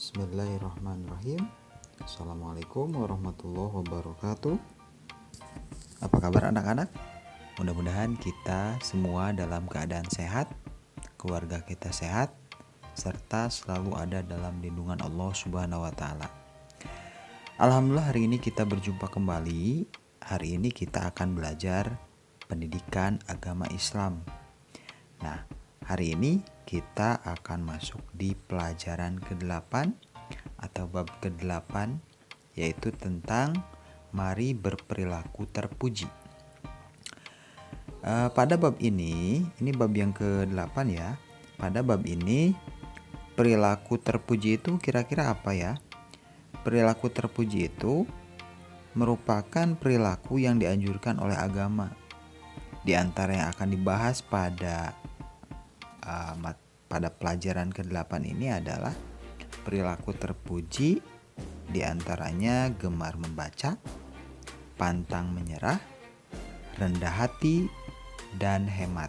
Bismillahirrahmanirrahim. Assalamualaikum warahmatullahi wabarakatuh. Apa kabar anak-anak? Mudah-mudahan kita semua dalam keadaan sehat, keluarga kita sehat, serta selalu ada dalam lindungan Allah Subhanahu wa Ta'ala. Alhamdulillah, hari ini kita berjumpa kembali. Hari ini kita akan belajar pendidikan agama Islam. Nah, hari ini kita akan masuk di pelajaran ke-8 atau bab ke-8, yaitu tentang mari berperilaku terpuji. Pada bab ini bab yang ke-8 ya. Pada bab ini perilaku terpuji itu kira-kira apa ya? Perilaku terpuji itu merupakan perilaku yang dianjurkan oleh agama. Di antara yang akan dibahas pada pelajaran ke-8 ini adalah perilaku terpuji, diantaranya gemar membaca, pantang menyerah, rendah hati, dan hemat.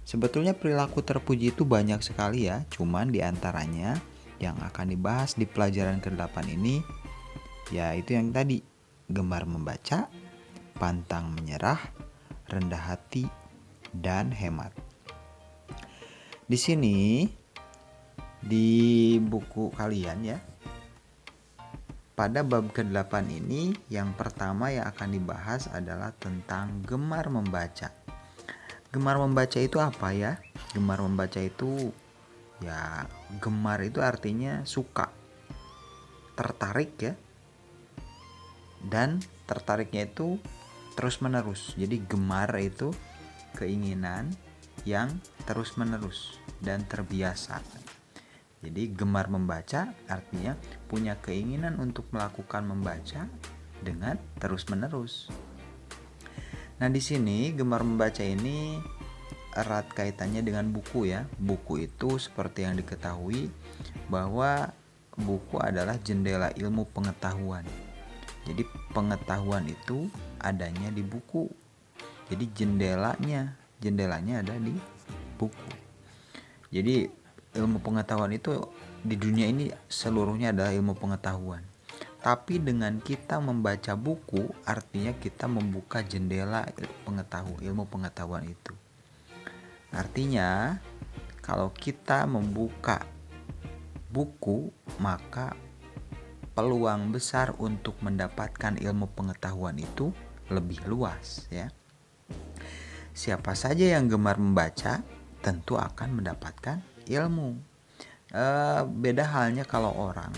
Sebetulnya perilaku terpuji itu banyak sekali ya, cuman diantaranya yang akan dibahas di pelajaran ke-8 ini yaitu yang tadi, gemar membaca, pantang menyerah, rendah hati, dan hemat. Di sini di buku kalian ya, pada bab ke-8 ini yang pertama yang akan dibahas adalah tentang gemar membaca. Gemar membaca itu apa ya? Gemar membaca itu ya, gemar itu artinya suka, tertarik ya. Dan tertariknya itu terus menerus. Jadi gemar itu keinginan yang terus menerus dan terbiasa. Jadi gemar membaca artinya punya keinginan untuk melakukan membaca dengan terus menerus. Nah, di sini gemar membaca ini erat kaitannya dengan buku ya. Buku itu seperti yang diketahui bahwa buku adalah jendela ilmu pengetahuan. Jadi pengetahuan itu adanya di buku. Jadi jendelanya ada di buku. Jadi ilmu pengetahuan itu di dunia ini seluruhnya adalah ilmu pengetahuan. Tapi dengan kita membaca buku artinya kita membuka jendela ilmu pengetahuan itu. Artinya kalau kita membuka buku, maka peluang besar untuk mendapatkan ilmu pengetahuan itu lebih luas ya. Siapa saja yang gemar membaca tentu akan mendapatkan ilmu. Beda halnya kalau orang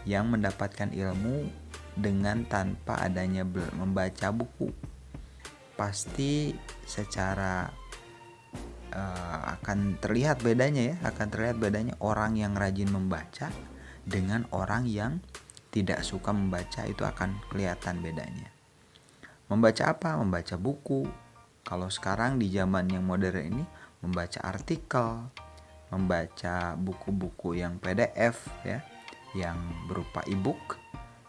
yang mendapatkan ilmu dengan tanpa adanya membaca buku. Pasti secara akan terlihat bedanya orang yang rajin membaca dengan orang yang tidak suka membaca, itu akan kelihatan bedanya. Membaca apa? Membaca buku. Kalau sekarang di zaman yang modern ini membaca artikel, membaca buku-buku yang PDF ya, yang berupa e-book,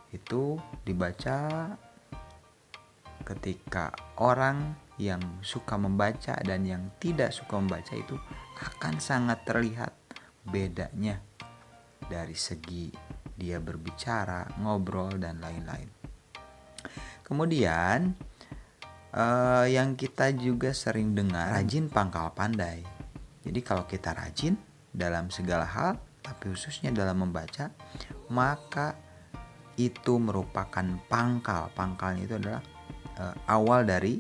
itu dibaca ketika orang yang suka membaca dan yang tidak suka membaca itu akan sangat terlihat bedanya dari segi dia berbicara, ngobrol, dan lain-lain. Kemudian yang kita juga sering dengar, rajin pangkal pandai. Jadi kalau kita rajin dalam segala hal, tapi khususnya dalam membaca, maka itu merupakan pangkal. Pangkalnya itu adalah awal dari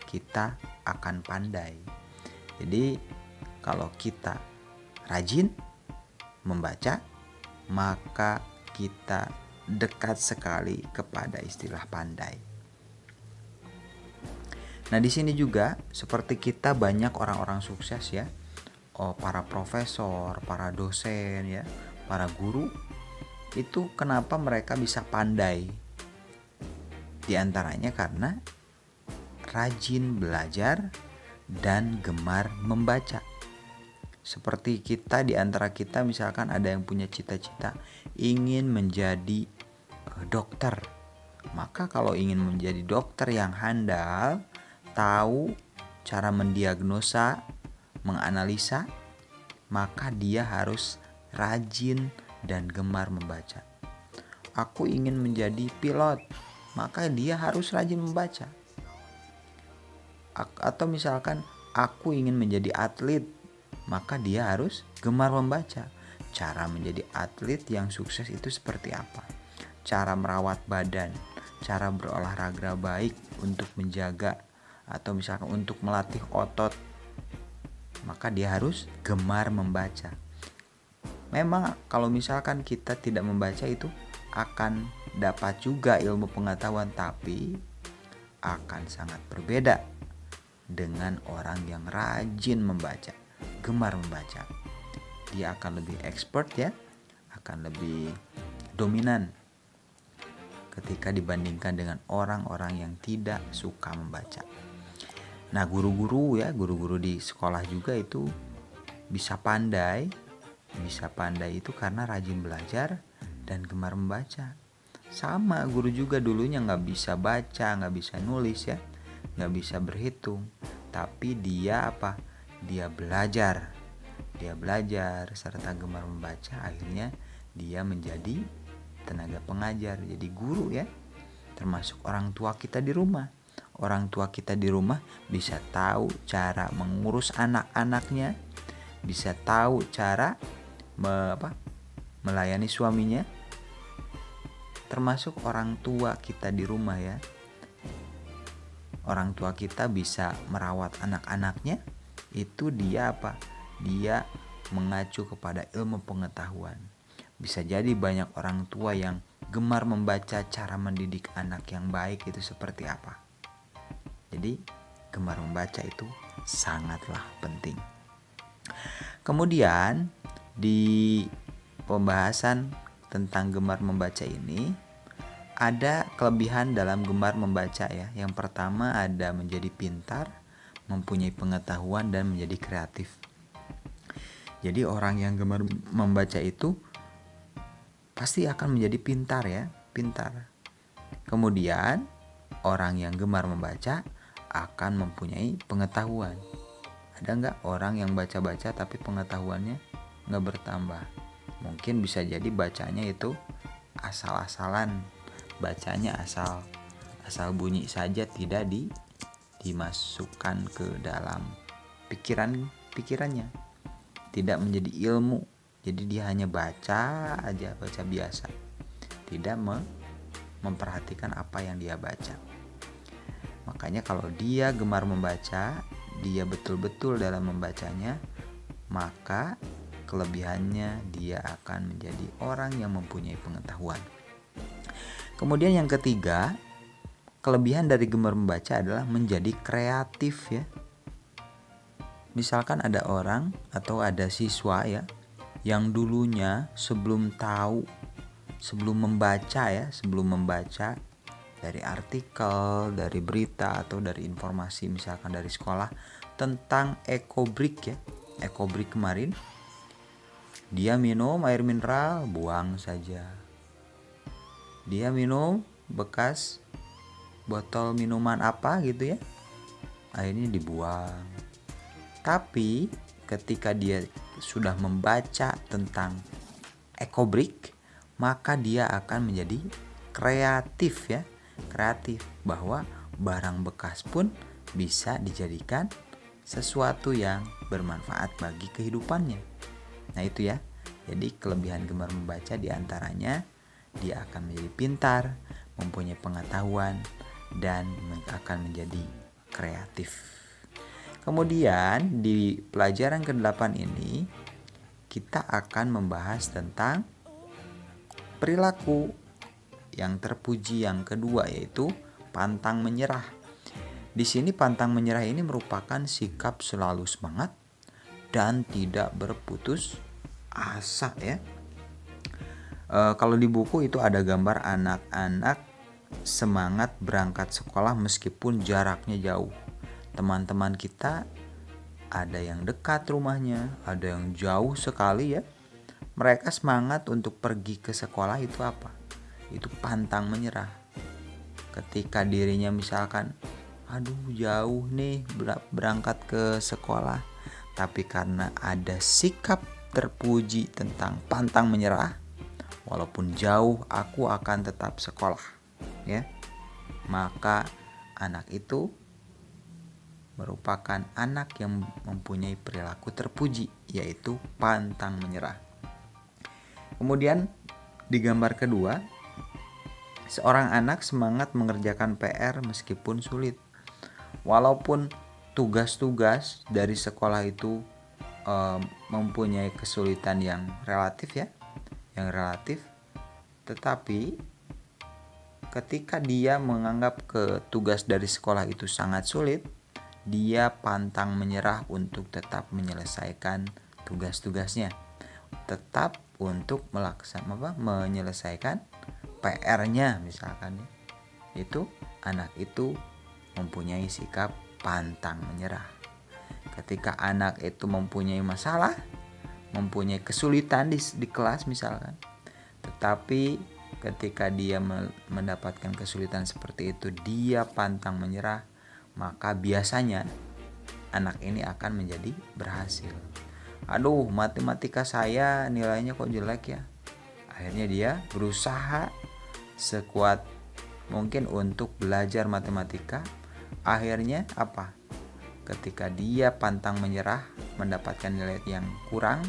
kita akan pandai. Jadi kalau kita rajin membaca, maka kita dekat sekali kepada istilah pandai. Nah, di sini juga seperti kita banyak orang-orang sukses ya. Para profesor, para dosen ya, para guru, itu kenapa mereka bisa pandai? Di antaranya karena rajin belajar dan gemar membaca. Seperti kita, di antara kita misalkan ada yang punya cita-cita ingin menjadi dokter. Maka kalau ingin menjadi dokter yang handal, tahu cara mendiagnosa, menganalisa, maka dia harus rajin dan gemar membaca. Aku ingin menjadi pilot, maka dia harus rajin membaca. Atau misalkan aku ingin menjadi atlet, maka dia harus gemar membaca. Cara menjadi atlet yang sukses itu seperti apa? Cara merawat badan, cara berolahraga baik untuk menjaga atau misalkan untuk melatih otot, maka dia harus gemar membaca. Memang kalau misalkan kita tidak membaca itu akan dapat juga ilmu pengetahuan, tapi akan sangat berbeda dengan orang yang rajin membaca, gemar membaca. Dia akan lebih expert ya, akan lebih dominan ketika dibandingkan dengan orang-orang yang tidak suka membaca. Nah, guru-guru di sekolah juga itu bisa pandai itu karena rajin belajar dan gemar membaca. Sama, guru juga dulunya nggak bisa baca, nggak bisa nulis ya, nggak bisa berhitung, tapi dia belajar serta gemar membaca. Akhirnya dia menjadi tenaga pengajar, jadi guru ya. Termasuk orang tua kita di rumah bisa tahu cara mengurus anak-anaknya, bisa tahu cara melayani suaminya. Termasuk orang tua kita di rumah ya, orang tua kita bisa merawat anak-anaknya. Itu dia mengacu kepada ilmu pengetahuan. Bisa jadi banyak orang tua yang gemar membaca cara mendidik anak yang baik itu seperti apa. Jadi gemar membaca itu sangatlah penting. Kemudian di pembahasan tentang gemar membaca ini ada kelebihan dalam gemar membaca ya. Yang pertama ada menjadi pintar, mempunyai pengetahuan, dan menjadi kreatif. Jadi orang yang gemar membaca itu pasti akan menjadi pintar. Kemudian orang yang gemar membaca akan mempunyai pengetahuan. Ada nggak orang yang baca-baca tapi pengetahuannya nggak bertambah? Mungkin bisa jadi bacanya itu asal-asalan, bacanya asal bunyi saja, tidak dimasukkan ke dalam pikirannya, tidak menjadi ilmu. Jadi dia hanya baca biasa, tidak memperhatikan apa yang dia baca. Makanya kalau dia gemar membaca, dia betul-betul dalam membacanya, maka kelebihannya dia akan menjadi orang yang mempunyai pengetahuan. Kemudian yang ketiga, kelebihan dari gemar membaca adalah menjadi kreatif ya. Misalkan ada orang atau ada siswa ya, yang dulunya sebelum membaca dari artikel, dari berita atau dari informasi misalkan dari sekolah tentang ekobrik kemarin, dia minum air mineral, buang saja. Dia minum bekas botol minuman apa gitu ya, akhirnya dibuang. Tapi ketika dia sudah membaca tentang ekobrik, maka dia akan menjadi kreatif bahwa barang bekas pun bisa dijadikan sesuatu yang bermanfaat bagi kehidupannya. Nah itu ya, jadi kelebihan gemar membaca diantaranya dia akan menjadi pintar, mempunyai pengetahuan, dan akan menjadi kreatif. Kemudian di pelajaran ke-8 ini kita akan membahas tentang perilaku yang terpuji yang kedua, yaitu pantang menyerah. Di sini pantang menyerah ini merupakan sikap selalu semangat dan tidak berputus asa ya. Kalau di buku itu ada gambar anak-anak semangat berangkat sekolah meskipun jaraknya jauh. Teman-teman kita ada yang dekat rumahnya, ada yang jauh sekali ya. Mereka semangat untuk pergi ke sekolah itu apa? Itu pantang menyerah. Ketika dirinya misalkan, aduh jauh nih berangkat ke sekolah, tapi karena ada sikap terpuji tentang pantang menyerah, walaupun jauh aku akan tetap sekolah, ya. Maka anak itu merupakan anak yang mempunyai perilaku terpuji, yaitu pantang menyerah. Kemudian di gambar kedua, seorang anak semangat mengerjakan PR meskipun sulit. Walaupun tugas-tugas dari sekolah itu mempunyai kesulitan yang relatif, tetapi ketika dia menganggap tugas dari sekolah itu sangat sulit, dia pantang menyerah untuk tetap menyelesaikan tugas-tugasnya, tetap untuk menyelesaikan PR-nya misalkan. Itu anak itu mempunyai sikap pantang menyerah. Ketika anak itu mempunyai masalah, mempunyai kesulitan di kelas misalkan, tetapi ketika dia mendapatkan kesulitan seperti itu, dia pantang menyerah, maka biasanya anak ini akan menjadi berhasil. Aduh, matematika saya nilainya kok jelek ya. Akhirnya dia berusaha sekuat mungkin untuk belajar matematika. Akhirnya apa? Ketika dia pantang menyerah, mendapatkan nilai yang kurang,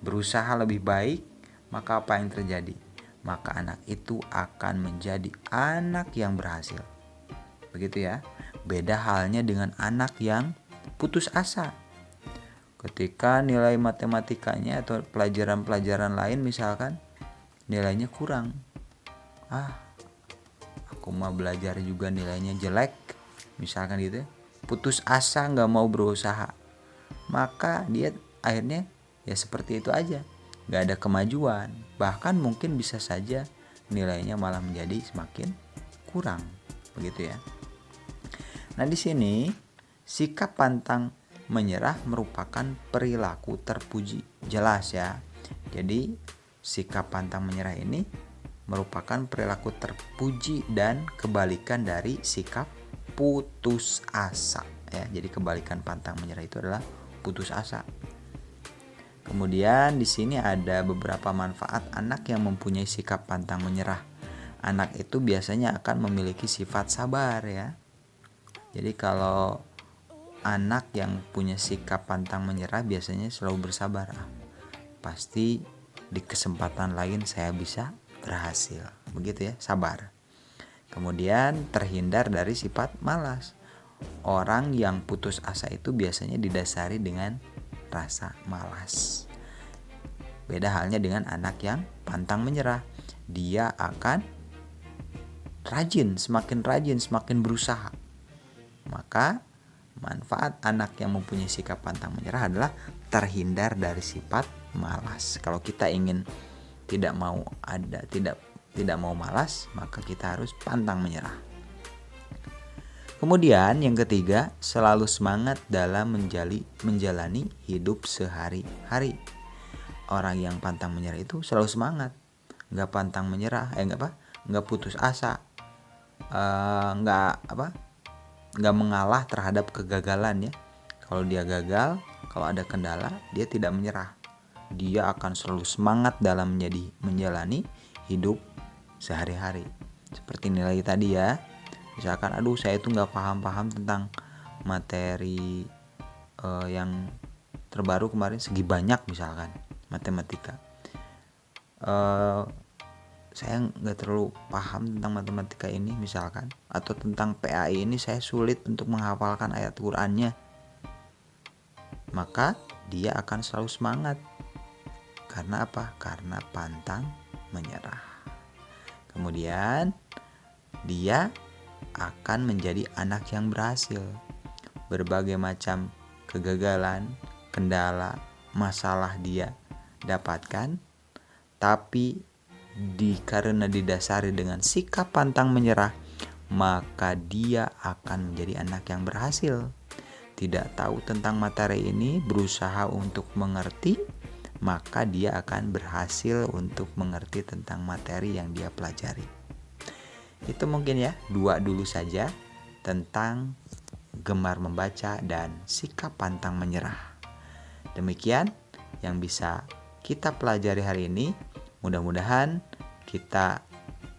berusaha lebih baik, maka apa yang terjadi? Maka anak itu akan menjadi anak yang berhasil. Begitu ya. Beda halnya dengan anak yang putus asa. Ketika nilai matematikanya atau pelajaran-pelajaran lain misalkan nilainya kurang. Aku mau belajar juga nilainya jelek, misalkan gitu ya. Putus asa, gak mau berusaha, maka dia akhirnya ya seperti itu aja, gak ada kemajuan. Bahkan mungkin bisa saja nilainya malah menjadi semakin kurang, begitu ya. Nah, di sini sikap pantang menyerah merupakan perilaku terpuji, jelas ya. Jadi sikap pantang menyerah ini merupakan perilaku terpuji dan kebalikan dari sikap putus asa ya. Jadi kebalikan pantang menyerah itu adalah putus asa. Kemudian di sini ada beberapa manfaat anak yang mempunyai sikap pantang menyerah. Anak itu biasanya akan memiliki sifat sabar ya. Jadi kalau anak yang punya sikap pantang menyerah biasanya selalu bersabar. Pasti di kesempatan lain saya bisa berhasil. Begitu ya, sabar. Kemudian terhindar dari sifat malas. Orang yang putus asa itu biasanya didasari dengan rasa malas. Beda halnya dengan anak yang pantang menyerah. Dia akan semakin rajin, semakin berusaha. Maka manfaat anak yang mempunyai sikap pantang menyerah adalah terhindar dari sifat malas. Kalau kita ingin tidak mau malas, maka kita harus pantang menyerah. Kemudian yang ketiga, selalu semangat dalam menjalani hidup sehari-hari. Orang yang pantang menyerah itu selalu semangat, nggak pantang menyerah, nggak putus asa, nggak mengalah terhadap kegagalan ya. Kalau dia gagal, kalau ada kendala, dia tidak menyerah. Dia akan selalu semangat dalam menjalani hidup sehari-hari. Seperti nilai tadi ya. Misalkan saya itu nggak paham tentang materi yang terbaru kemarin segi banyak misalkan matematika. Saya nggak terlalu paham tentang matematika ini misalkan, atau tentang PAI ini saya sulit untuk menghafalkan ayat Qur'annya. Maka dia akan selalu semangat. Karena apa? Karena pantang menyerah. Kemudian dia akan menjadi anak yang berhasil. Berbagai macam kegagalan, kendala, masalah dia dapatkan, tapi karena didasari dengan sikap pantang menyerah, maka dia akan menjadi anak yang berhasil. Tidak tahu tentang materi ini, berusaha untuk mengerti, maka dia akan berhasil untuk mengerti tentang materi yang dia pelajari. Itu mungkin ya, 2 dulu saja tentang gemar membaca dan sikap pantang menyerah. Demikian yang bisa kita pelajari hari ini. Mudah-mudahan kita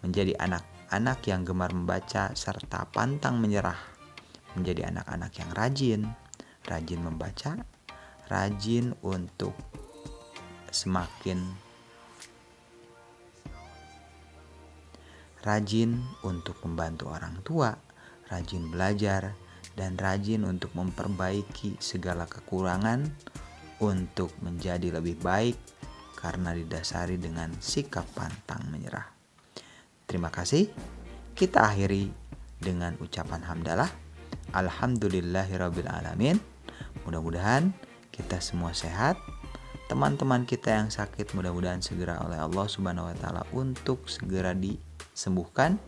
menjadi anak-anak yang gemar membaca serta pantang menyerah. Menjadi anak-anak yang rajin membaca, rajin untuk semakin rajin untuk membantu orang tua, rajin belajar, dan rajin untuk memperbaiki segala kekurangan untuk menjadi lebih baik karena didasari dengan sikap pantang menyerah. Terima kasih. Kita akhiri dengan ucapan hamdalah. Alhamdulillahirrabbilalamin. Mudah-mudahan kita semua sehat. Teman-teman kita yang sakit mudah-mudahan segera oleh Allah Subhanahu wa taala untuk segera disembuhkan.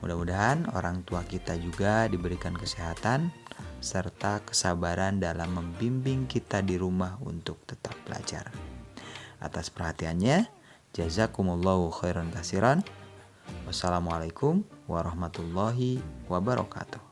Mudah-mudahan orang tua kita juga diberikan kesehatan serta kesabaran dalam membimbing kita di rumah untuk tetap belajar. Atas perhatiannya, jazakumullahu khairan katsiran. Wassalamualaikum warahmatullahi wabarakatuh.